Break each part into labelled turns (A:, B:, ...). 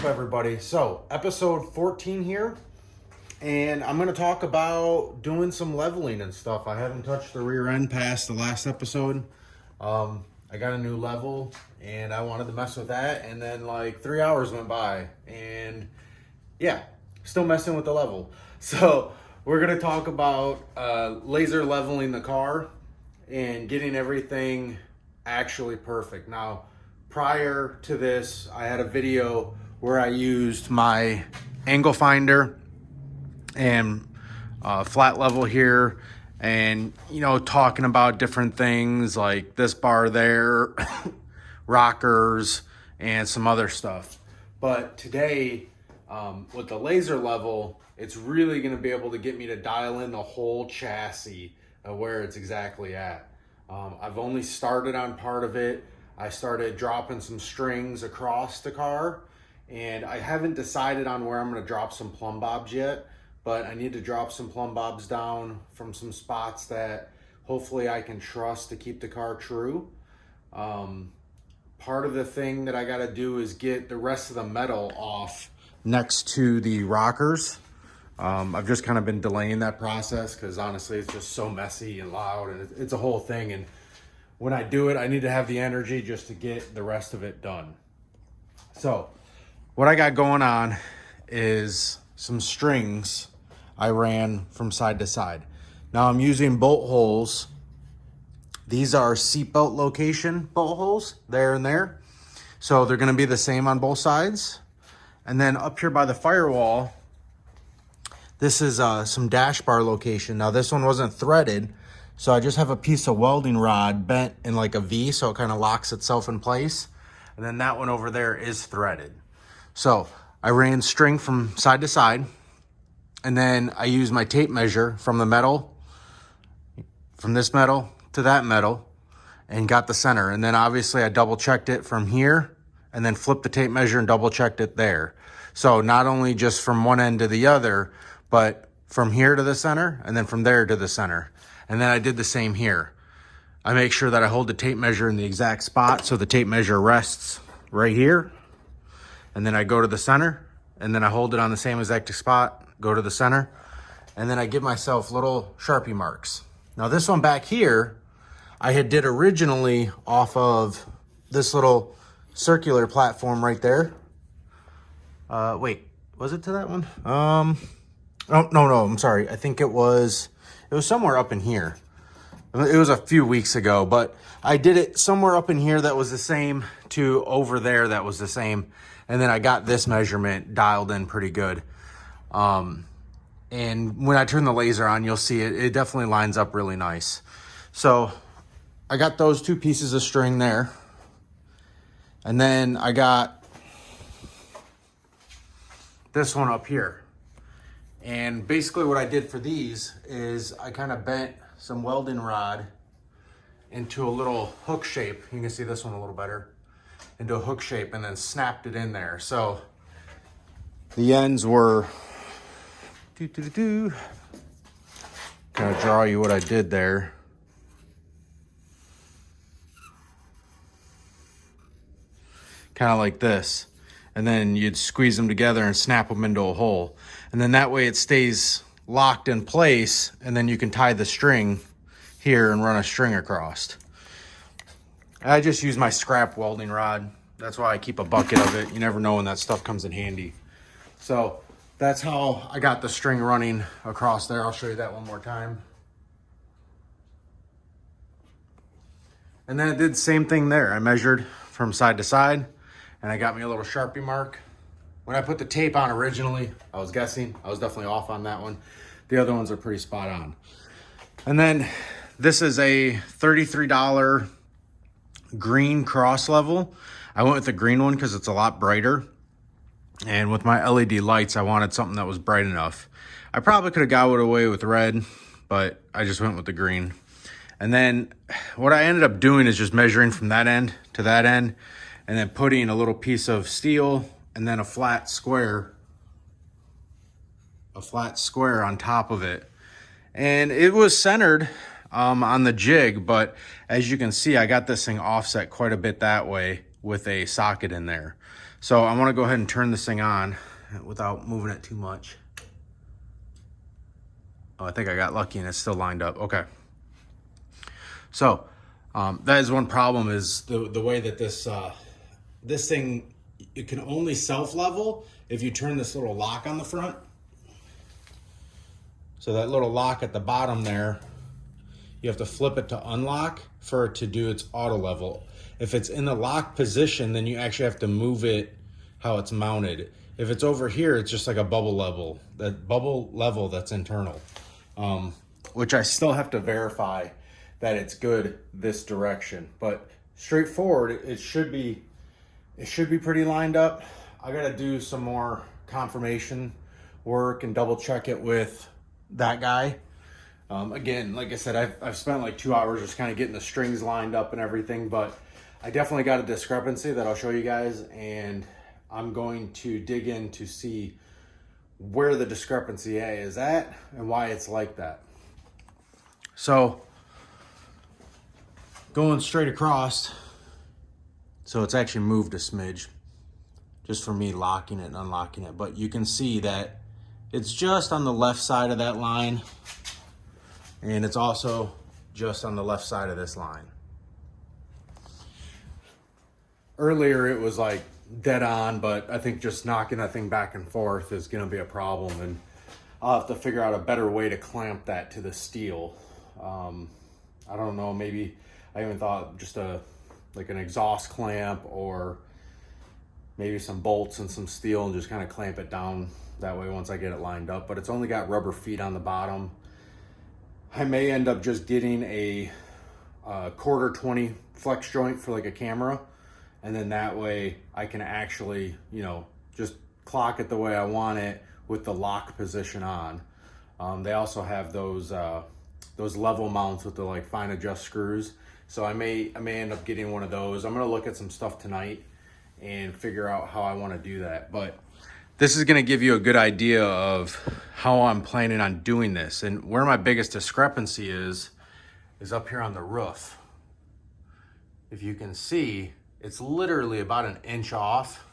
A: everybody? So, episode 14 here, and I'm going to talk about doing some leveling and stuff. I haven't touched the rear end past the last episode. I got a new level, and I wanted to mess with that, and then like 3 hours went by, and yeah, still messing with the level. So, we're going to talk about laser leveling the car and getting everything actually perfect. Now, prior to this, I had a video where I used my angle finder and flat level here, and talking about different things like this bar there, rockers, and some other stuff. But today, with the laser level, it's really going to be able to get me to dial in the whole chassis where it's exactly at. I've only started on part of it. I started dropping some strings across the car, and I haven't decided on where I'm going to drop some plumb bobs yet, but I need to drop some plumb bobs down from some spots that hopefully I can trust to keep the car true. Part of the thing that I got to do is get the rest of the metal off next to the rockers. I've just kind of been delaying that process because honestly it's just so messy and loud, and it's a whole thing, and when I do it I need to have the energy just to get the rest of it done. So what I got going on is some strings I ran from side to side. Now I'm using bolt holes. These are seatbelt location bolt holes, there and there. So they're gonna be the same on both sides. And then up here by the firewall, this is some dash bar location. Now this one wasn't threaded, so I just have a piece of welding rod bent in like a V, so it kind of locks itself in place. And then that one over there is threaded. So I ran string from side to side, and then I used my tape measure from the metal, from this metal to that metal, and got the center. And then obviously I double checked it from here, and then flipped the tape measure and double checked it there. So not only just from one end to the other, but from here to the center, and then from there to the center. And then I did the same here. I make sure that I hold the tape measure in the exact spot, so the tape measure rests right here. And then I go to the center, and then I hold it on the same exact spot, go to the center, and then I give myself little Sharpie marks. Now this one back here, I had did originally off of this little circular platform right there. Wait, was it to that one? Oh, no, I'm sorry. I think it was somewhere up in here. It was a few weeks ago, but I did it somewhere up in here that was the same to over there that was the same. And then I got this measurement dialed in pretty good. And when I turn the laser on, you'll see it definitely lines up really nice. So I got those two pieces of string there. And then I got this one up here. And basically what I did for these is I kind of bent some welding rod into a little hook shape. You can see this one a little better. Into a hook shape, and then snapped it in there. So the ends were kind of draw you what I did there. Kind of like this. And then you'd squeeze them together and snap them into a hole. And then that way it stays locked in place, and then you can tie the string here and run a string across. I just use my scrap welding rod. That's why I keep a bucket of it. You never know when that stuff comes in handy. So that's how I got the string running across there. I'll show you that one more time. And then I did the same thing there. I measured from side to side, and I got me a little Sharpie mark. When I put the tape on originally, I was guessing. I was definitely off on that one. The other ones are pretty spot on. And then this is a $33 green cross level. I went with the green one because it's a lot brighter. And with my LED lights, I wanted something that was bright enough. I probably could have got away with red, but I just went with the green. And then what I ended up doing is just measuring from that end to that end, and then putting a little piece of steel and then a flat square on top of it. And it was centered on the jig, but as you can see, I got this thing offset quite a bit that way, with a socket in there. So I want to go ahead and turn this thing on without moving it too much. Oh, I think I got lucky and it's still lined up. Okay. So that is one problem, is the way that this thing, it can only self-level if you turn this little lock on the front. So that little lock at the bottom there, you have to flip it to unlock for it to do its auto level. If it's in the lock position, then you actually have to move it how it's mounted. If it's over here, it's just like a bubble level. That bubble level that's internal, which I still have to verify that it's good this direction. But straightforward, it should be pretty lined up. I gotta do some more confirmation work and double check it with that guy. Again, like I said, I've spent like 2 hours just kind of getting the strings lined up and everything, but I definitely got a discrepancy that I'll show you guys, and I'm going to dig in to see where the discrepancy is at and why it's like that. So going straight across, so it's actually moved a smidge just for me locking it and unlocking it, but you can see that it's just on the left side of that line, and it's also just on the left side of this line. Earlier it was like dead on, but I think just knocking that thing back and forth is gonna be a problem, and I'll have to figure out a better way to clamp that to the steel. I don't know, maybe I even thought just like an exhaust clamp, or maybe some bolts and some steel, and just kind of clamp it down that way once I get it lined up. But it's only got rubber feet on the bottom. I may end up just getting a 1/4-20 flex joint for like a camera, and then that way I can actually, you know, just clock it the way I want it with the lock position on. They also have those level mounts with the like fine adjust screws. So I may end up getting one of those. I'm gonna look at some stuff tonight and figure out how I want to do that. But this is gonna give you a good idea of how I'm planning on doing this. And where my biggest discrepancy is up here on the roof. If you can see, it's literally about 1 inch off.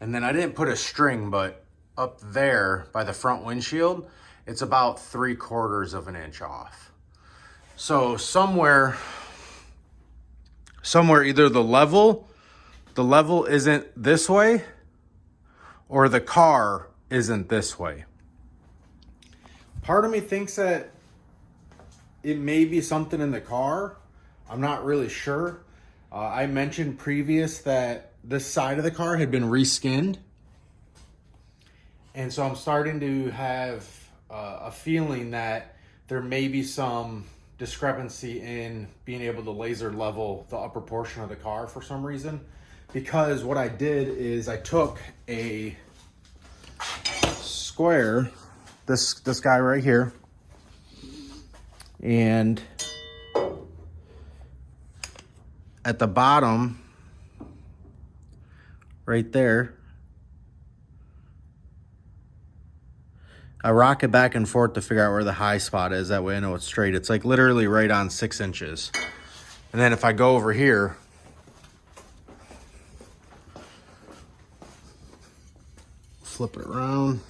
A: And then I didn't put a string, but up there by the front windshield, it's about 3/4 of an inch off. So somewhere either the level isn't this way, or the car isn't this way. Part of me thinks that it may be something in the car. I'm not really sure. I mentioned previous that this side of the car had been reskinned. And so I'm starting to have a feeling that there may be some discrepancy in being able to laser level the upper portion of the car for some reason. Because what I did is I took a square, this guy right here, and at the bottom right there, I rock it back and forth to figure out where the high spot is. That way I know it's straight. It's like literally right on 6 inches. And then if I go over here, flip it around,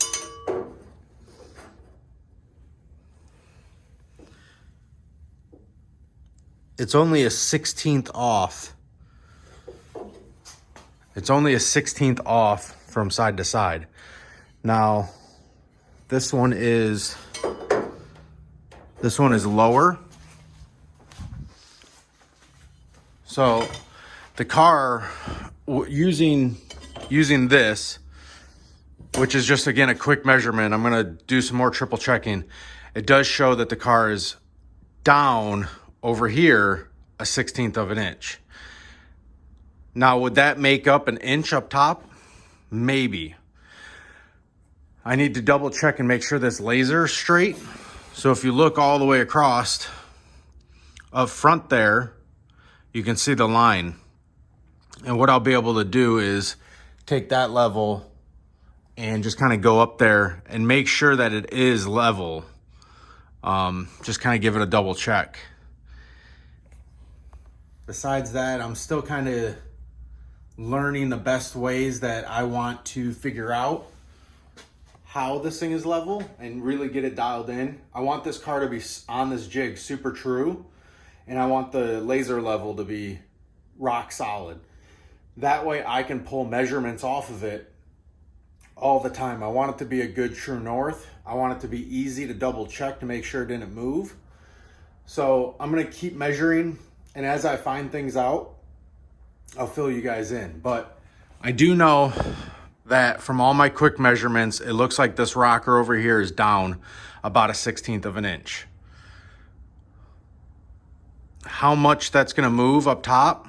A: it's only a 16th off. It's only a 16th off from side to side. Now, this one is lower. So the car, using this, which is just, again, a quick measurement, I'm gonna do some more triple checking. It does show that the car is down over here a 16th of an inch. Now, would that make up an inch up top? Maybe. I need to double check and make sure this laser is straight. So if you look all the way across up front there, you can see the line. And what I'll be able to do is take that level and just kind of go up there and make sure that it is level. Just kind of give it a double check. Besides that, I'm still kind of learning the best ways that I want to figure out how this thing is level and really get it dialed in. I want this car to be on this jig super true, and I want the laser level to be rock solid. That way I can pull measurements off of it all the time. I want it to be a good true north. I want it to be easy to double check to make sure it didn't move. So I'm gonna keep measuring, and as I find things out, I'll fill you guys in. But I do know that from all my quick measurements, it looks like this rocker over here is down about 1/16 of an inch. How much that's gonna move up top,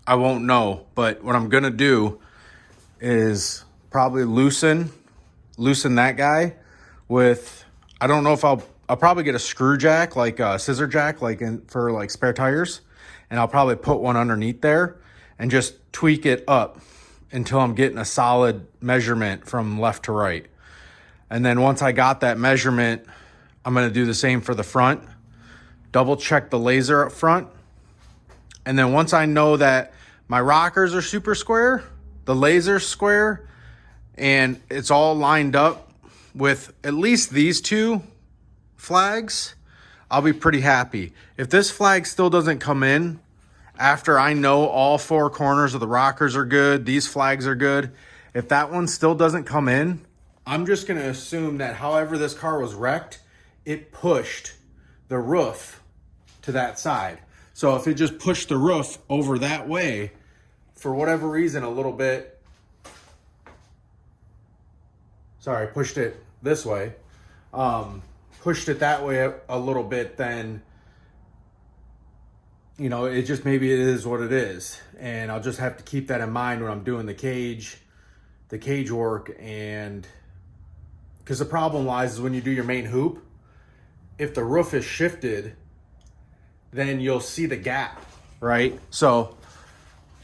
A: I won't know. But what I'm gonna do is probably loosen that guy with, I don't know if I'll probably get a screw jack, like a scissor jack, like for like spare tires. And I'll probably put one underneath there and just tweak it up until I'm getting a solid measurement from left to right. And then once I got that measurement, I'm gonna do the same for the front, double check the laser up front. And then once I know that my rockers are super square, the laser's square, and it's all lined up with at least these two flags, I'll be pretty happy. If this flag still doesn't come in after I know all four corners of the rockers are good, these flags are good, if that one still doesn't come in, I'm just gonna assume that however this car was wrecked, it pushed the roof to that side. So if it just pushed the roof over that way, for whatever reason, a little bit, sorry, pushed it this way, pushed it that way a little bit, then, you know, it just, maybe it is what it is. And I'll just have to keep that in mind when I'm doing the cage work. And because the problem lies is when you do your main hoop, if the roof is shifted, then you'll see the gap, right? So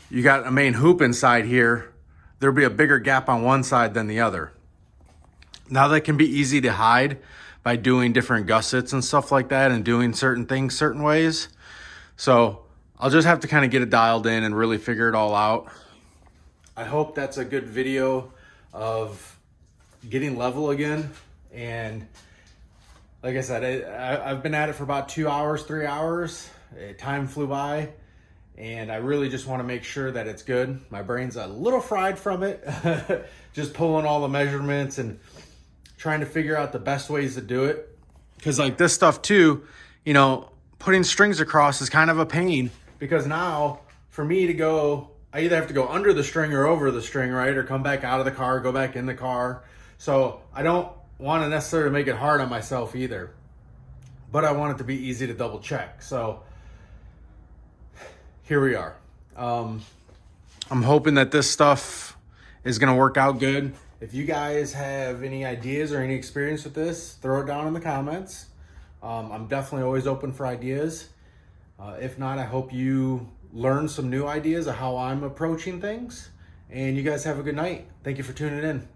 A: you got a main hoop inside here, there'll be a bigger gap on one side than the other. Now that can be easy to hide by doing different gussets and stuff like that and doing certain things certain ways. So I'll just have to kind of get it dialed in and really figure it all out. I hope that's a good video of getting level again. And like I said, I've been at it for about 2 hours, 3 hours. Time flew by, and I really just want to make sure that it's good. My brain's a little fried from it, just pulling all the measurements and trying to figure out the best ways to do it. Because like this stuff too, you know, putting strings across is kind of a pain, because now for me to go, I either have to go under the string or over the string, right? Or come back out of the car, go back in the car. So I don't want to necessarily make it hard on myself either, but I want it to be easy to double check. So here we are. I'm hoping that this stuff is going to work out good. If you guys have any ideas or any experience with this, throw it down in the comments. I'm definitely always open for ideas. If not, I hope you learn some new ideas of how I'm approaching things. And you guys have a good night. Thank you for tuning in.